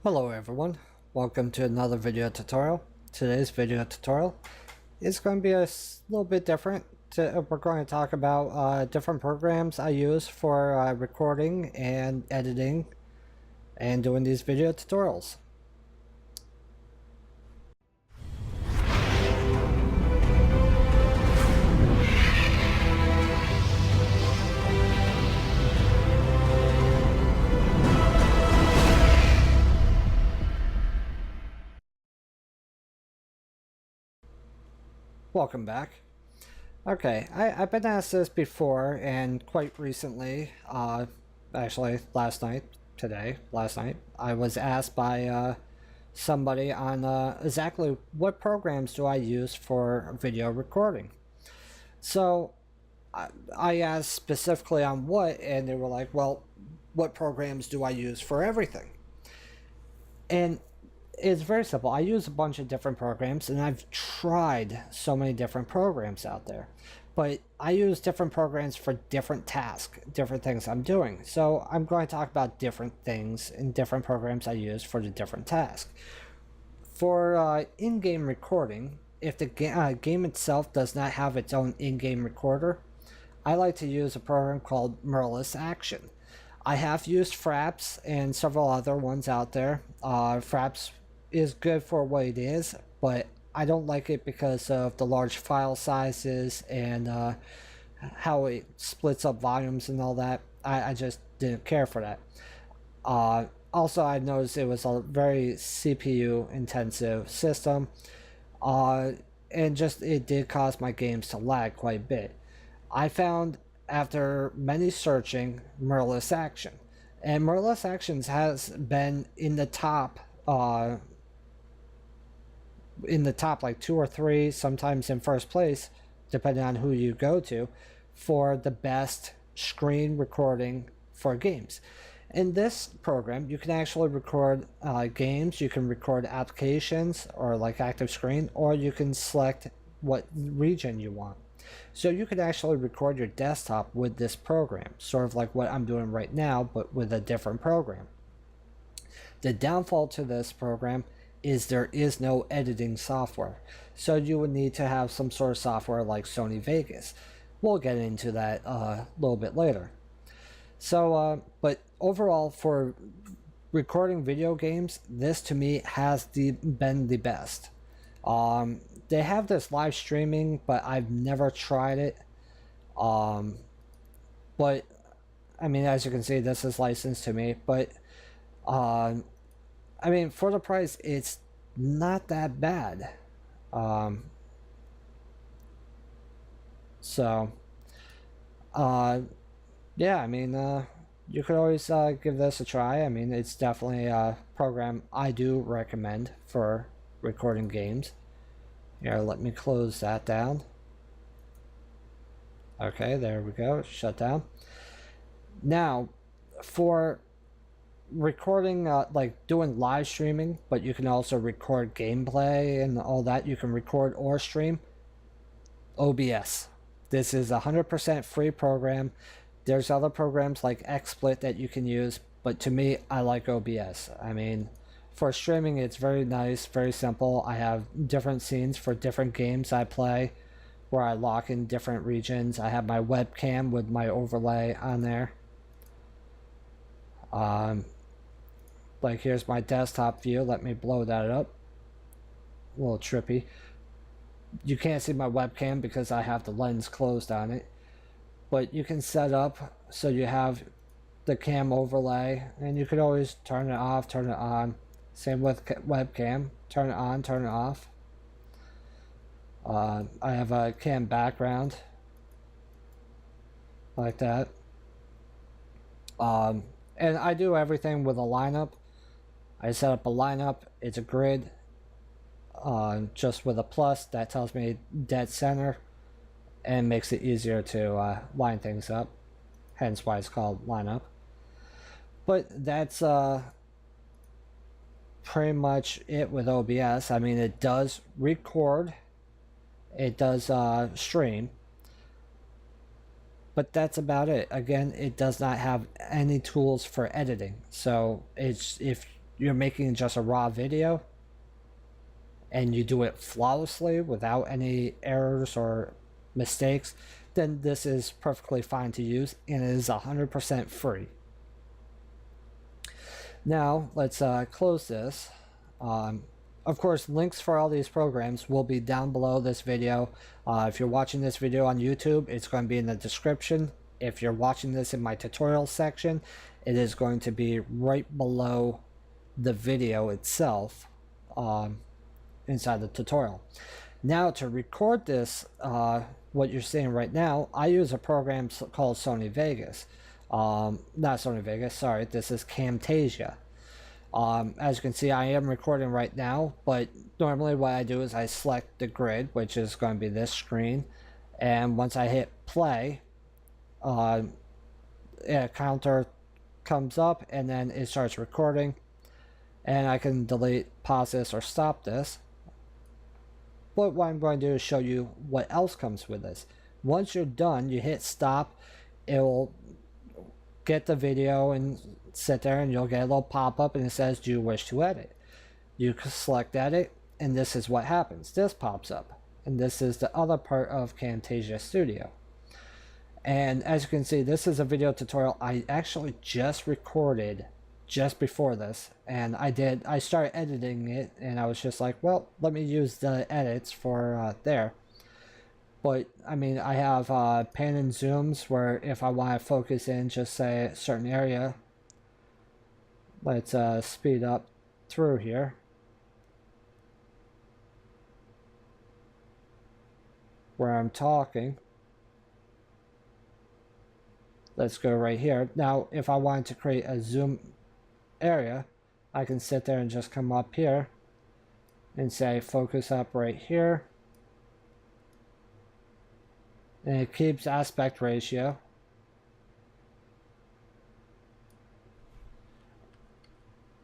Hello everyone, welcome to another video tutorial. Today's video tutorial is going to be little bit different. We're going to talk about different programs I use for recording and editing and doing these video tutorials. Welcome back. Okay, I've been asked this before and quite recently, actually last night, I was asked by somebody on exactly what programs do I use for video recording. So I asked specifically on what, and they were like, well, what programs do I use for everything? And it's very simple. I use a bunch of different programs, and I've tried so many different programs out there. But I use different programs for different tasks, different things I'm doing. So I'm going to talk about different things and different programs I use for the different tasks. For in-game recording, if the game itself does not have its own in-game recorder, I like to use a program called Mirrorless Action. I have used Fraps and several other ones out there. Fraps is good for what it is, but I don't like it because of the large file sizes and how it splits up volumes and all that. I just didn't care for that. Also, I noticed it was a very CPU intensive system, and just it did cause my games to lag quite a bit. I found after many searching Mirrorless Action, and Mirrorless Actions has been in the top like 2 or 3, sometimes in first place, depending on who you go to, for the best screen recording for games. In this program, you can actually record games, you can record applications or like active screen, or you can select what region you want. So you could actually record your desktop with this program, sort of like what I'm doing right now, but with a different program. The downfall to this program is there is no editing software. So you would need to have some sort of software like Sony Vegas. We'll get into that a little bit later. So, but overall, for recording video games, this to me has been the best. They have this live streaming, but I've never tried it. But I mean, as you can see, this is licensed to me. But I mean, for the price, it's not that bad. Um, so, yeah, I mean, you could always give this a try. I mean, it's definitely a program I do recommend for recording games. Here, let me close that down. Okay, there we go. Shut down. Now, for recording, like doing live streaming, but you can also record gameplay and all that. You can record or stream OBS. This is a 100% free program. There's other programs like XSplit that you can use, but to me, I like OBS. I mean, for streaming, it's very nice, very simple. I have different scenes for different games I play where I lock in different regions. I have my webcam with my overlay on there. Like here's my desktop view. Let me blow that up. A little trippy. You can't see my webcam because I have the lens closed on it. But you can set up so you have the cam overlay, and you could always turn it off, turn it on. Same with webcam. Turn it on, turn it off. I have a cam background like that. And I do everything with a lineup. I set up a lineup. It's a grid, just with a plus that tells me dead center and makes it easier to line things up. Hence why it's called lineup. But that's pretty much it with OBS. I mean, it does record, it does stream, but that's about it. Again, it does not have any tools for editing. So it's if you're making just a raw video and you do it flawlessly without any errors or mistakes, then this is perfectly fine to use and it is 100% free. Now let's close this. Of course, links for all these programs will be down below this video. If you're watching this video on YouTube, it's going to be in the description. If you're watching this in my tutorial section, it is going to be right below the video itself inside the tutorial. Now to record this, what you're seeing right now, I use a program called Sony Vegas. Not Sony Vegas, sorry, this is Camtasia. As you can see, I am recording right now, but normally what I do is I select the grid, which is going to be this screen, and once I hit play, a counter comes up and then it starts recording, and I can delete, pause this, or stop this. But what I'm going to do is show you what else comes with this. Once you're done, you hit stop, it will get the video and sit there, and you'll get a little pop-up and it says, do you wish to edit? You can select edit, and this is what happens. This pops up, and this is the other part of Camtasia Studio. And as you can see, this is a video tutorial I actually just recorded just before this, and I started editing it, and I was just like, well, let me use the edits for there. But I mean, I have pan and zooms where if I want to focus in just say a certain area, let's speed up through here. Where I'm talking. Let's go right here. Now, if I wanted to create a zoom area, I can sit there and just come up here and say focus up right here. And it keeps aspect ratio.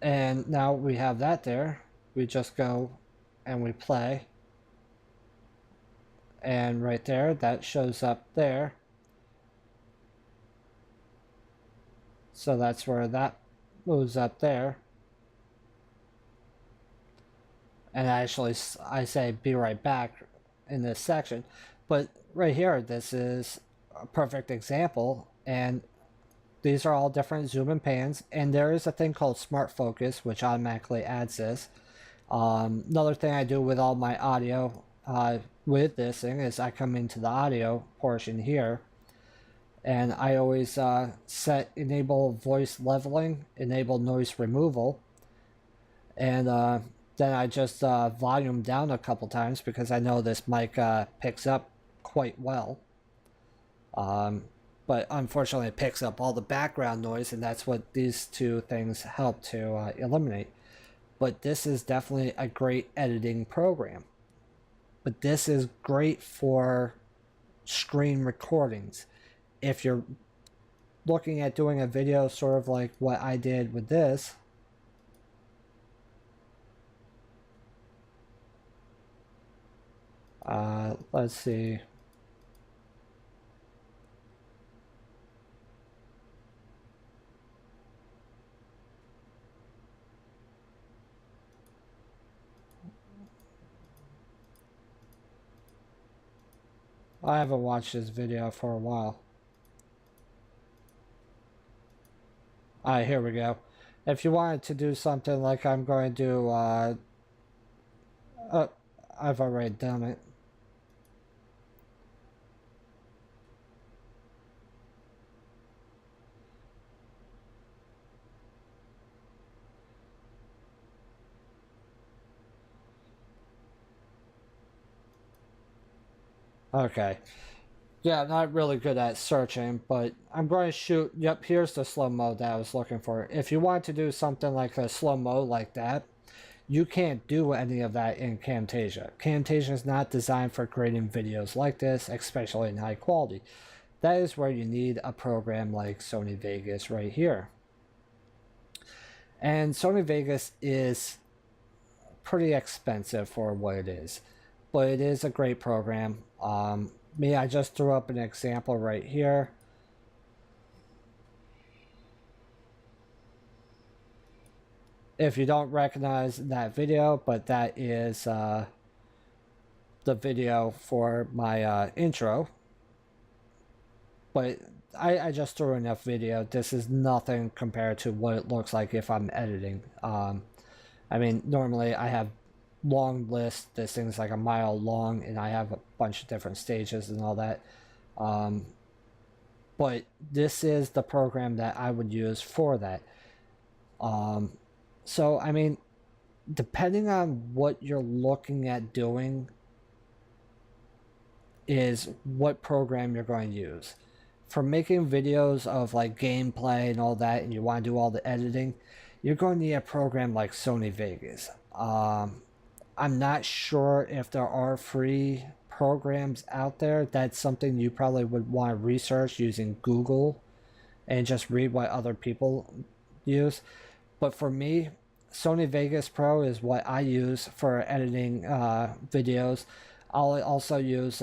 And now we have that there. We just go and we play. And right there, that shows up there. So that's where that moves up there. And actually, I say be right back in this section. But right here, this is a perfect example. And these are all different zoom and pans. And there is a thing called Smart Focus, which automatically adds this. Another thing I do with all my audio with this thing is I come into the audio portion here. And I always set enable voice leveling, enable noise removal, and then I just volume down a couple times because I know this mic picks up quite well. But unfortunately it picks up all the background noise, and that's what these two things help to eliminate. But this is definitely a great editing program. But this is great for screen recordings. If you're looking at doing a video sort of like what I did with this, let's see. I haven't watched this video for a while. Here we go. If you wanted to do something like I'm going to do, I've already done it. Okay. Yeah, I'm not really good at searching, but I'm going to shoot. Yep, here's the slow-mo that I was looking for. If you want to do something like a slow-mo like that, you can't do any of that in Camtasia. Camtasia is not designed for creating videos like this, especially in high quality. That is where you need a program like Sony Vegas right here. And Sony Vegas is pretty expensive for what it is, but it is a great program. I just threw up an example right here. if you don't recognize that video, but that is the video for my intro. But I just threw enough video. This is nothing compared to what it looks like if I'm editing. I mean, normally I have long lists. This thing's like a mile long, and I have a bunch of different stages and all that. But this is the program that I would use for that. So, I mean, depending on what you're looking at doing, is what program you're going to use. For making videos of like gameplay and all that, and you want to do all the editing, you're going to need a program like Sony Vegas. I'm not sure if there are free programs out there. That's something you probably would want to research using Google and just read what other people use. But for me, Sony Vegas Pro is what I use for editing videos. I'll also use,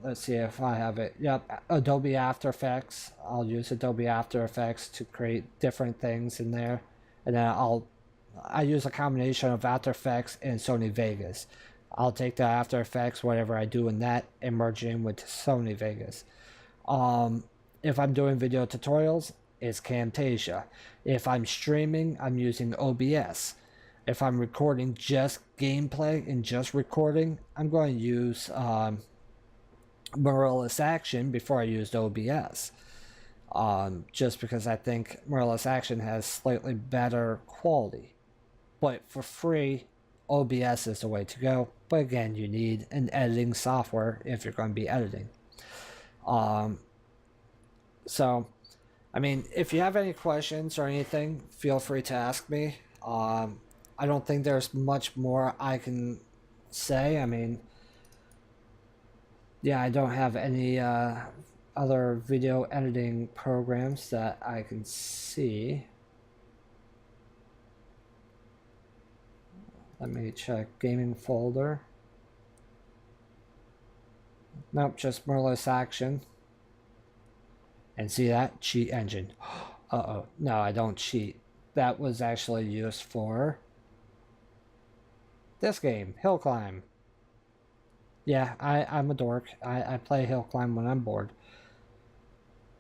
let's see if I have it. Yep, Adobe After Effects. I'll use Adobe After Effects to create different things in there. And then I use a combination of After Effects and Sony Vegas. I'll take the After Effects, whatever I do in that, and merge it in with Sony Vegas. If I'm doing video tutorials, it's Camtasia. If I'm streaming, I'm using OBS. If I'm recording just gameplay and just recording, I'm going to use Mirrorless Action before I used OBS. Just because I think Mirrorless Action has slightly better quality. But for free, OBS is the way to go. But again, you need an editing software if you're going to be editing. So, I mean, if you have any questions or anything, feel free to ask me. I don't think there's much more I can say. I mean, yeah, I don't have any other video editing programs that I can see. Let me check gaming folder. Nope, just Mirrorless Action. And see that? Cheat engine. Uh-oh. No, I don't cheat. That was actually used for this game, Hill Climb. Yeah, I'm a dork. I play Hill Climb when I'm bored.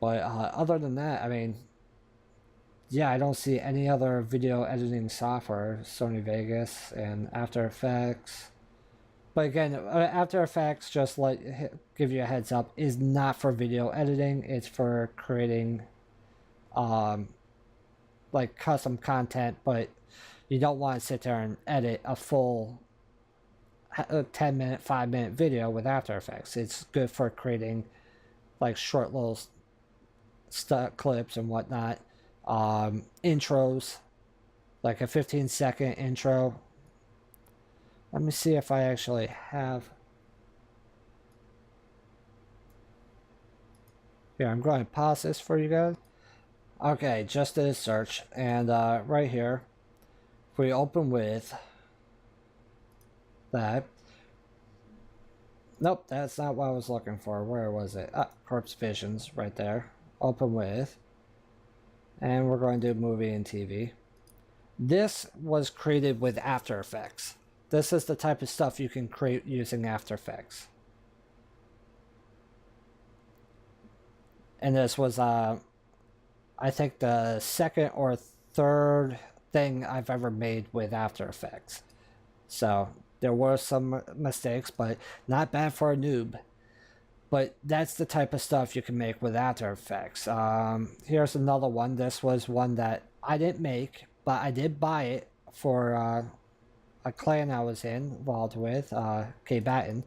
But other than that, I mean, yeah, I don't see any other video editing software. Sony Vegas and After Effects. But again, After Effects, just give you a heads up, is not for video editing. It's for creating like custom content, but you don't want to sit there and edit a full 10-minute, 5-minute video with After Effects. It's good for creating like short little clips and whatnot. Intros, like a 15-second intro. Let me see if I actually have. Here, I'm going to pause this for you guys. Okay, just did a search, and right here, if we open with that. Nope, that's not what I was looking for. Where was it? Corpse Visions, right there. Open with. And we're going to do movie and TV. This was created with After Effects. This is the type of stuff you can create using After Effects. And this was, I think, the second or third thing I've ever made with After Effects. So there were some mistakes, but not bad for a noob. But that's the type of stuff you can make with After Effects. Here's another one. This was one that I didn't make, but I did buy it for a clan I was involved with, K Batten.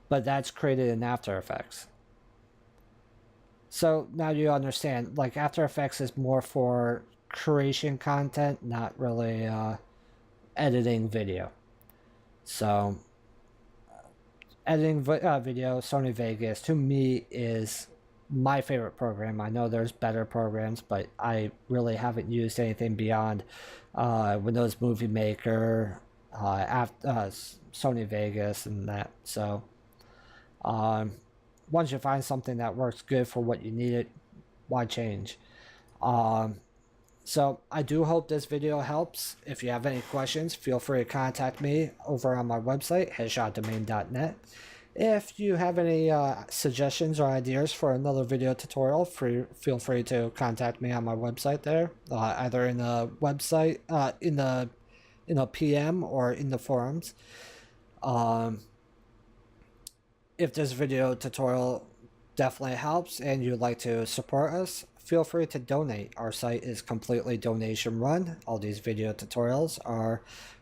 But that's created in After Effects. So now you understand, like, After Effects is more for creation content, not really editing video. So editing video, Sony Vegas, to me, is my favorite program. I know there's better programs, but I really haven't used anything beyond Windows Movie Maker, Sony Vegas, and that. So once you find something that works good for what you need it, why change? Um, so I do hope this video helps. If you have any questions, feel free to contact me over on my website, headshotdomain.net. If you have any suggestions or ideas for another video tutorial, feel free to contact me on my website there, either in the website, in the PM or in the forums. Um, if this video tutorial definitely helps and you'd like to support us, feel free to donate. Our site is completely donation run. All these video tutorials are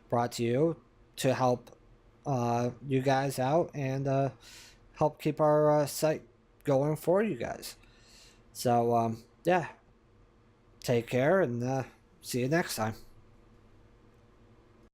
brought to you to help you guys out and help keep our site going for you guys. So, yeah, take care and see you next time.